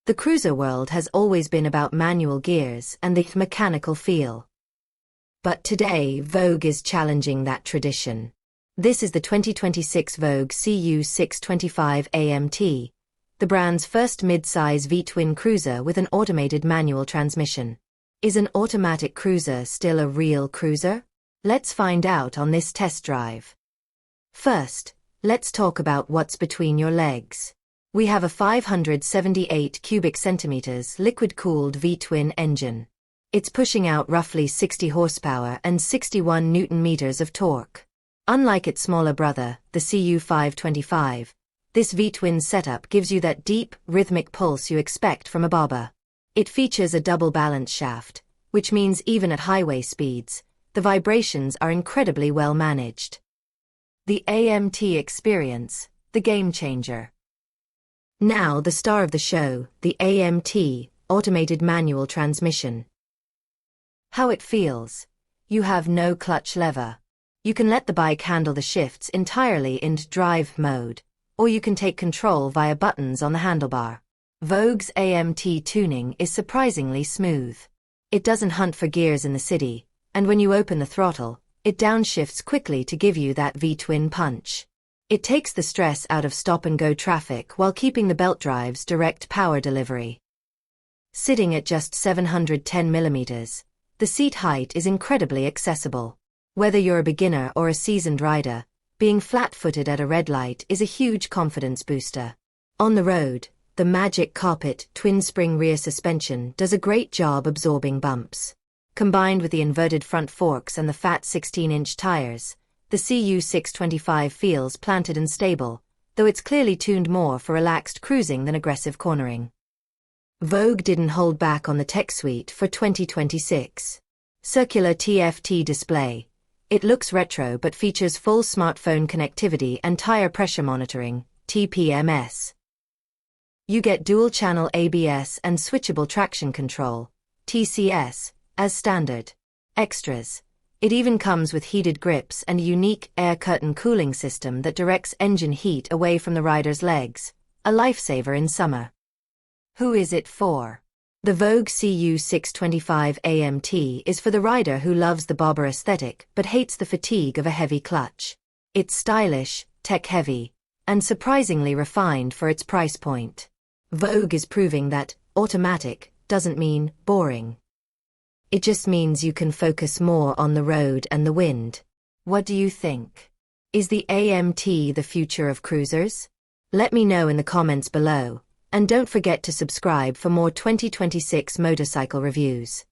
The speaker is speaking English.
The cruiser world has always been about manual gears and the mechanical feel. But today, Vogue is challenging that tradition. This is the 2026 Vogue CU625 AMT, the brand's first mid-size V-twin cruiser with an automated manual transmission. Is an automatic cruiser still a real cruiser? Let's find out on this test drive. First, let's talk about what's between your legs. We have a 578 cubic centimeters liquid-cooled V-twin engine. It's pushing out roughly 60 horsepower and 61 newton-meters of torque. Unlike its smaller brother, the CU525, this V-twin setup gives you that deep, rhythmic pulse you expect from a bobber. It features a double balance shaft, which means even at highway speeds, the vibrations are incredibly well managed. The AMT experience, the game changer. Now the star of the show, the AMT, automated manual transmission. How it feels. You have no clutch lever. You can let the bike handle the shifts entirely in drive mode, or you can take control via buttons on the handlebar. Vogue's AMT tuning is surprisingly smooth. It doesn't hunt for gears in the city, and when you open the throttle, it downshifts quickly to give you that V-twin punch. It takes the stress out of stop-and-go traffic while keeping the belt drive's direct power delivery. Sitting at just 710 millimeters, the seat height is incredibly accessible. Whether you're a beginner or a seasoned rider, being flat-footed at a red light is a huge confidence booster. On the road, the Magic Carpet twin-spring rear suspension does a great job absorbing bumps. Combined with the inverted front forks and the fat 16-inch tires, the CU625 feels planted and stable, though it's clearly tuned more for relaxed cruising than aggressive cornering. Vogue didn't hold back on the tech suite for 2026. Circular TFT display. It looks retro but features full smartphone connectivity and tire pressure monitoring, TPMS. You get dual-channel ABS and switchable traction control, TCS, as standard. Extras. It even comes with heated grips and a unique air curtain cooling system that directs engine heat away from the rider's legs, a lifesaver in summer. Who is it for? The Vogue CU625 AMT is for the rider who loves the bobber aesthetic but hates the fatigue of a heavy clutch. It's stylish, tech-heavy, and surprisingly refined for its price point. Vogue is proving that automatic doesn't mean boring. It just means you can focus more on the road and the wind. What do you think? Is the AMT the future of cruisers? Let me know in the comments below, and don't forget to subscribe for more 2026 motorcycle reviews.